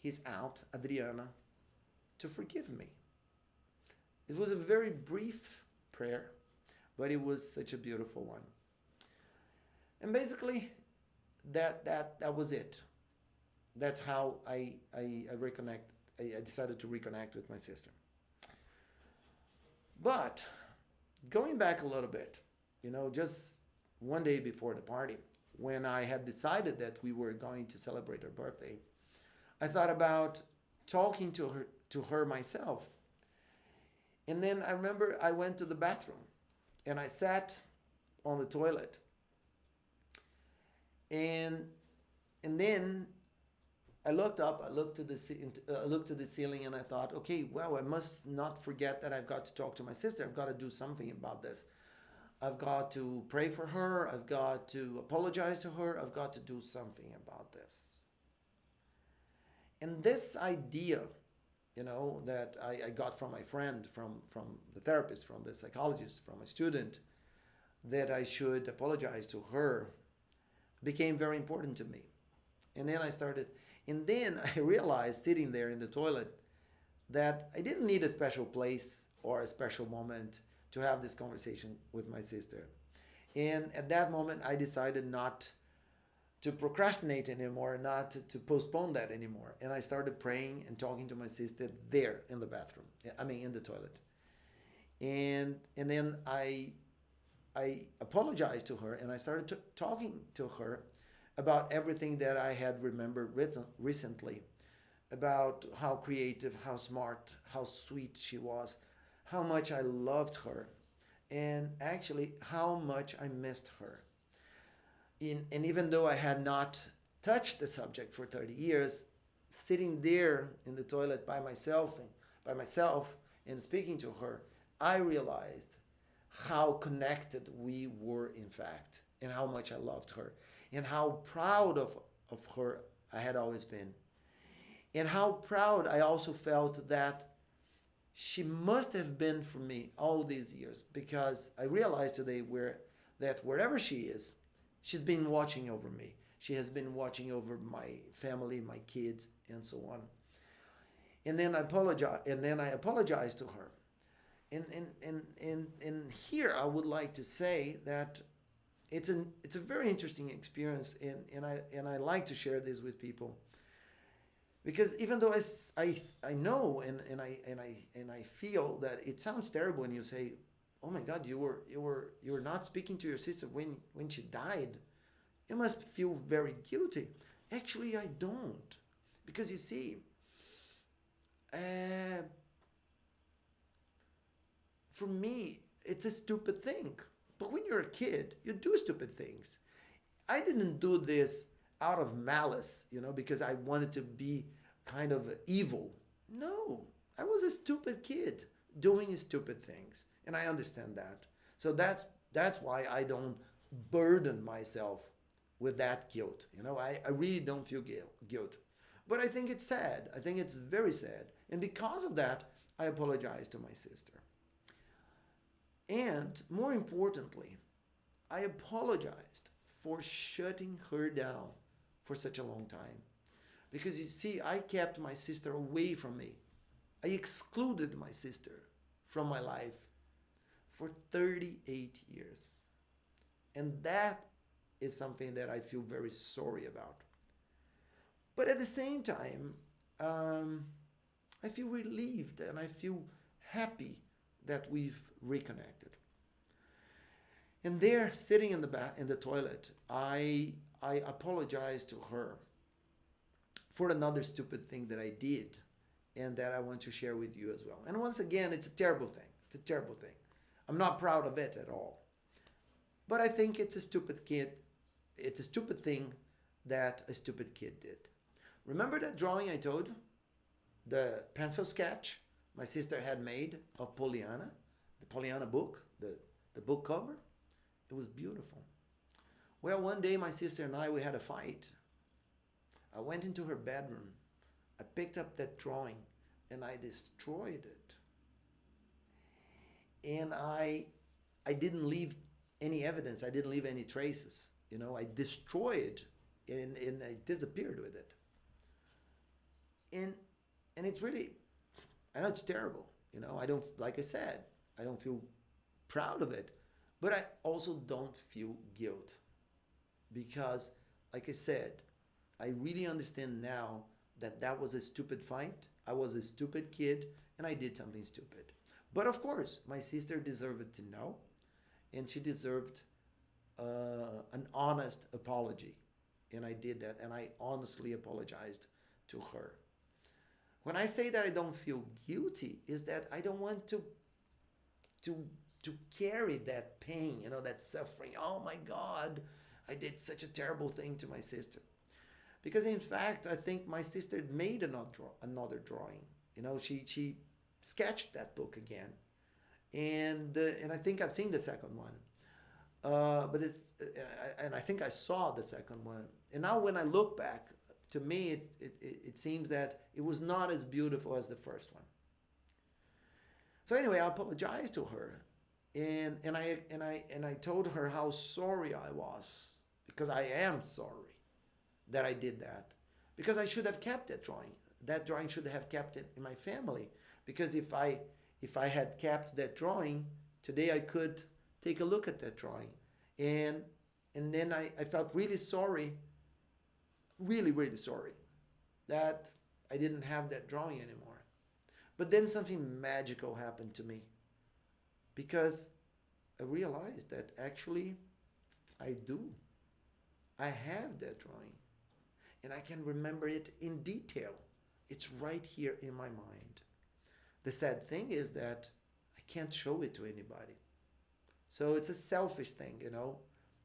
his aunt, Adriana, to forgive me. It was a very brief prayer, but it was such a beautiful one. And basically, that was it. That's how I reconnect. I decided to reconnect with my sister. But going back a little bit, just one day before the party, when I had decided that we were going to celebrate her birthday, I thought about talking to her myself. And then I remember I went to the bathroom and I sat on the toilet. And and then I looked up, I looked to the ceiling, and I thought, okay, well, I must not forget that I've got to talk to my sister. I've got to do something about this. I've got to pray for her. I've got to apologize to her. I've got to do something about this. And this idea, that I got from my friend, from the therapist, from the psychologist, from a student, that I should apologize to her, became very important to me. And then I realized sitting there in the toilet that I didn't need a special place or a special moment to have this conversation with my sister. And at that moment, I decided not to procrastinate anymore, not to postpone that anymore. And I started praying and talking to my sister there in the bathroom. I mean, in the toilet. And then I apologized to her, and I started talking to her about everything that I had remembered recently, about how creative, how smart, how sweet she was, how much I loved her, and actually how much I missed her. And even though I had not touched the subject for 30 years, sitting there in the toilet by myself and speaking to her, I realized how connected we were in fact, and how much I loved her, and how proud of her I had always been, and how proud I also felt that she must have been for me all these years, because I realized today that wherever she is, she's been watching over me. She has been watching over my family, my kids, and so on. And then I apologized to her. And here I would like to say that it's a very interesting experience, and I like to share this with people, because even though I know, and I feel that it sounds terrible when you say, oh my God, you were not speaking to your sister when she died. You must feel very guilty. Actually, I don't, because you see, uh, for me, it's a stupid thing. But when you're a kid, you do stupid things. I didn't do this out of malice, because I wanted to be kind of evil. No, I was a stupid kid doing stupid things, and I understand that. So that's why I don't burden myself with that guilt. I really don't feel guilt. But I think it's sad. I think it's very sad. And because of that, I apologize to my sister. And more importantly, I apologized for shutting her down for such a long time. Because you see, I kept my sister away from me. I excluded my sister from my life for 38 years. And that is something that I feel very sorry about. But at the same time, I feel relieved and I feel happy that we've reconnected. And there, sitting in the toilet, I apologized to her for another stupid thing that I did, and that I want to share with you as well. And once again, it's a terrible thing. It's a terrible thing. I'm not proud of it at all. But I think it's a stupid kid. It's a stupid thing that a stupid kid did. Remember that drawing I told you? The pencil sketch my sister had made of Pollyanna, the Pollyanna book, the book cover? It was beautiful. Well, one day my sister and we had a fight. I went into her bedroom. I picked up that drawing and I destroyed it. And I didn't leave any evidence. I didn't leave any traces. I destroyed and I disappeared with it. and and it's really, I know it's terrible. I don't, like I said, I don't feel proud of it, but I also don't feel guilt because, like I said, I really understand now that that was a stupid fight. I was a stupid kid and I did something stupid. But of course, my sister deserved to know, and she deserved an honest apology. And I did that, and I honestly apologized to her. When I say that I don't feel guilty, is that I don't want to to carry that pain, that suffering. Oh my God, I did such a terrible thing to my sister. Because in fact, I think my sister made another drawing. She sketched that book again, and I think I've seen the second one. But it's and I think I saw the second one. And now when I look back, to me it seems that it was not as beautiful as the first one. So anyway, I apologized to her, and I told her how sorry I was, because I am sorry that I did that, because I should have kept that drawing. That drawing should have kept it in my family, because if I had kept that drawing today, I could take a look at that drawing, and and then I felt really sorry, really really sorry that I didn't have that drawing anymore. But then something magical happened to me, because I realized that actually I do. I have that drawing, and I can remember it in detail. It's right here in my mind. The sad thing is that I can't show it to anybody. So it's a selfish thing.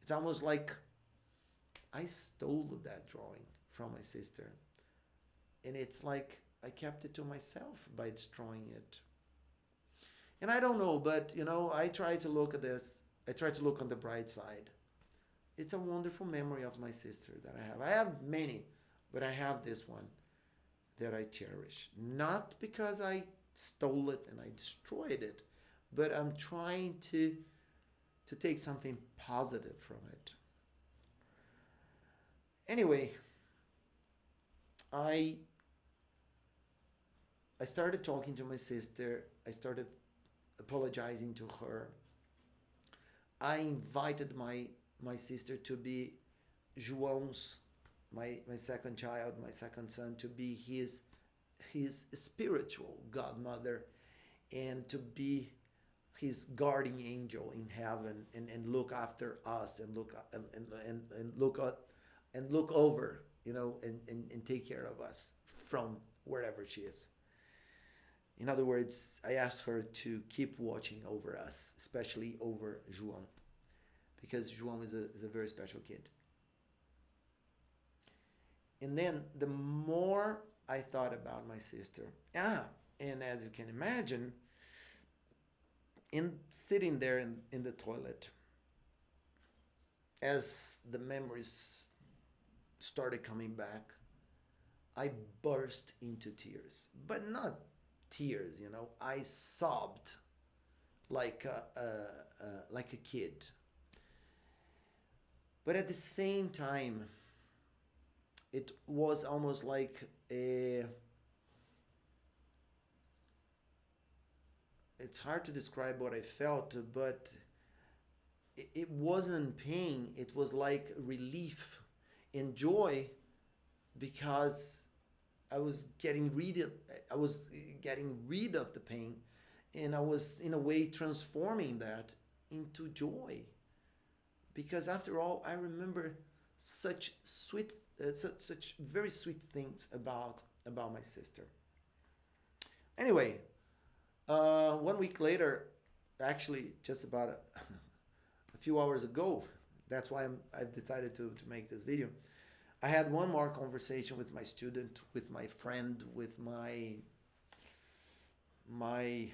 It's almost like I stole that drawing from my sister. And it's like I kept it to myself by destroying it. And I don't know, but I try to look at this. I try to look on the bright side. It's a wonderful memory of my sister that I have. I have many, but I have this one that I cherish. Not because I stole it and I destroyed it, but I'm trying to take something positive from it. Anyway, I I started talking to my sister. I started apologizing to her. I invited my sister to be João's, my second child, my second son, to be his spiritual godmother, and to be his guardian angel in heaven, and look after us, and look at and look over, and take care of us from wherever she is. In other words, I asked her to keep watching over us, especially over João, because João is a very special kid. And then the more I thought about my sister, and as you can imagine, in sitting there in the toilet, as the memories started coming back, I burst into tears, but not tears, I sobbed like a kid. But at the same time, it was almost like a. It's hard to describe what I felt, but it wasn't pain. It was like relief and joy, because I was getting rid of the pain, and I was in a way transforming that into joy, because after all, I remember such sweet, such very sweet things about my sister. Anyway, 1 week later, actually just about a few hours ago, that's why I've decided to make this video. I had one more conversation with my student, with my friend, with my my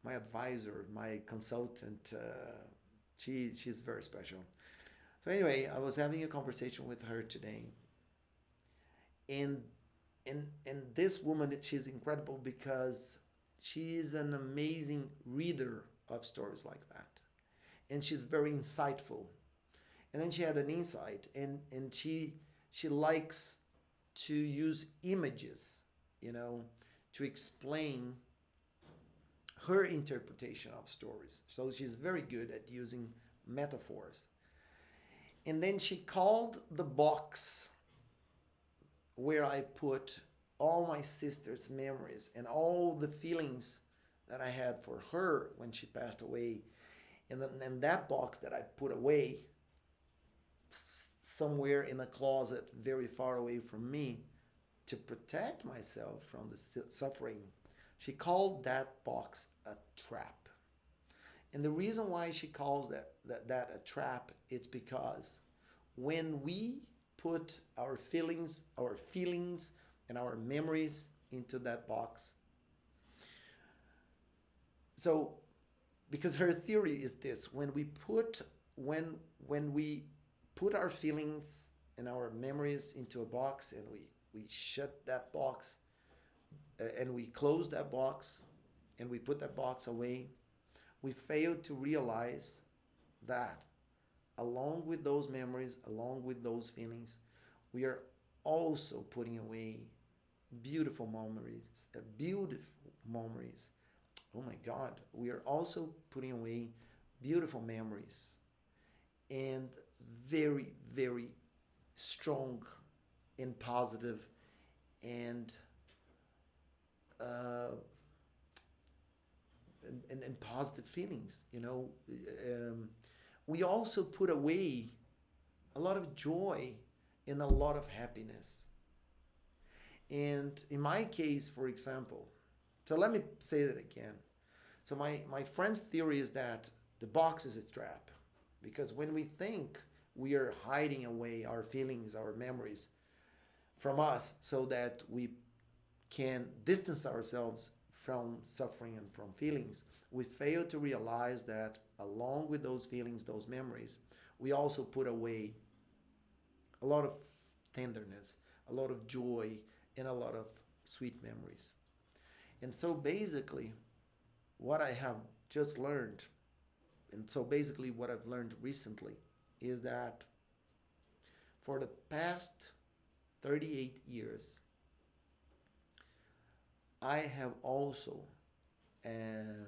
advisor, my consultant. She's very special. So anyway, I was having a conversation with her today, and and this woman, she's incredible, because she is an amazing reader of stories like that, and she's very insightful. And then she had an insight, and she likes to use images, you know, to explain her interpretation of stories. So she's very good at using metaphors. And then she called the box where I put all my sister's memories and all the feelings that I had for her when she passed away. And then that box that I put away somewhere in a closet very far away from me to protect myself from the suffering. She called that box a trap. And the reason why she calls that a trap, it's because when we put our feelings and our memories into that box. So because her theory is this, when we put our feelings and our memories into a box, and we shut that box, and we close that box, and we put that box away, we fail to realize that along with those memories, along with those feelings, we are also putting away beautiful memories, beautiful memories. Oh my God, we are also putting away beautiful memories and very, very strong and positive and uh, and positive feelings. We also put away a lot of joy and a lot of happiness. And in my case, for example, so let me say that again. So my friend's theory is that the box is a trap because when we think we are hiding away our feelings, our memories from us so that we can distance ourselves from suffering and from feelings, we fail to realize that along with those feelings, those memories, we also put away a lot of tenderness, a lot of joy, and a lot of sweet memories. And so basically, what I have just learned, and so basically what I've learned recently, is that for the past 38 years, I have also um,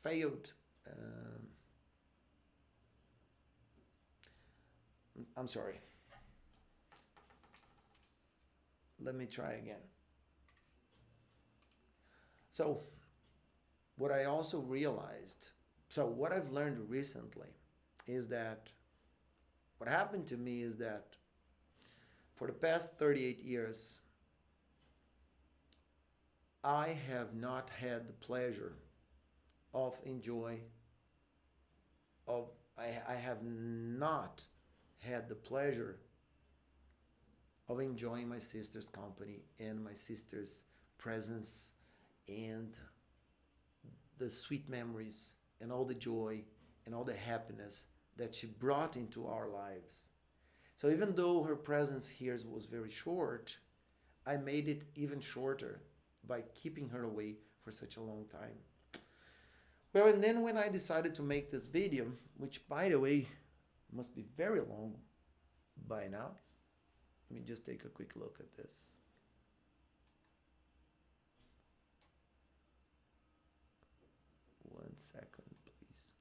failed. I'm sorry. Let me try again. So, what I also realized, so what I've learned recently is that what happened to me is that for the past 38 years, I have not had the pleasure of enjoy of I have not had the pleasure of enjoying my sister's company and my sister's presence and the sweet memories and all the joy and all the happiness that she brought into our lives. So even though her presence here was very short, I made it even shorter by keeping her away for such a long time. Well, and then when I decided to make this video, which by the way must be very long by now, let me just take a quick look at this. One second, please.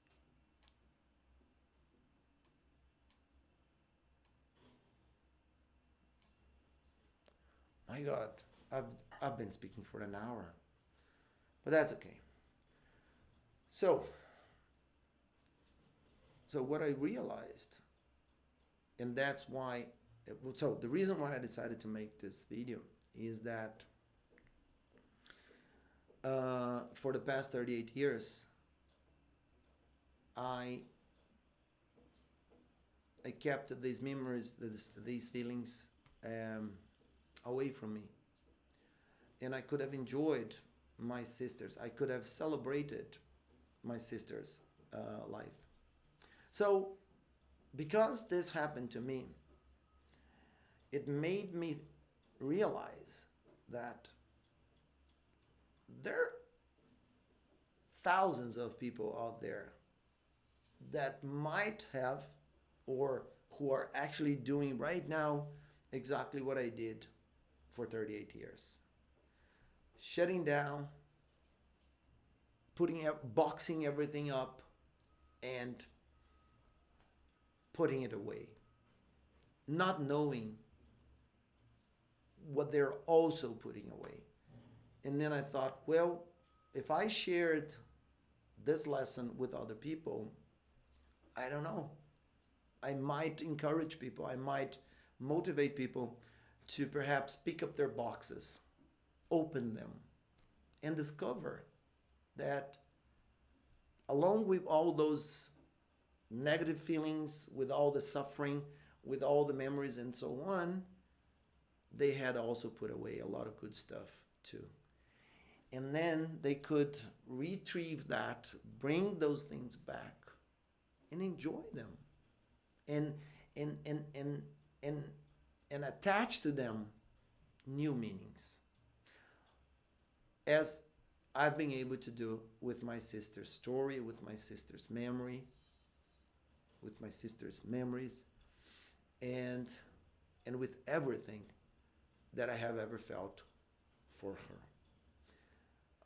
My God, I've I've been speaking for an hour, but that's okay. So, so what I realized, and that's why, so the reason why I decided to make this video is that for the past 38 years, I I kept these memories, these feelings away from me, and I could have enjoyed my sisters. I could have celebrated my sister's life. So, because this happened to me, it made me realize that there are thousands of people out there that might have or who are actually doing right now exactly what I did for 38 years. Shutting down, boxing everything up, and putting it away, not knowing what they're also putting away. And then I thought, well, if I shared this lesson with other people, I don't know. I might encourage people, I might motivate people to perhaps pick up their boxes, open them, and discover that along with all those negative feelings, with all the suffering, with all the memories and so on, they had also put away a lot of good stuff too. And then they could retrieve that, bring those things back, and enjoy them, and and and and and, and attach to them new meanings, as I've been able to do with my sister's story, with my sister's memory, with my sister's memories, and with everything that I have ever felt for her.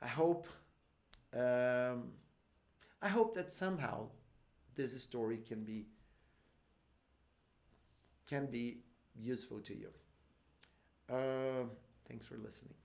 I hope um, I hope that somehow this story can be useful to you. Uh, Thanks for listening.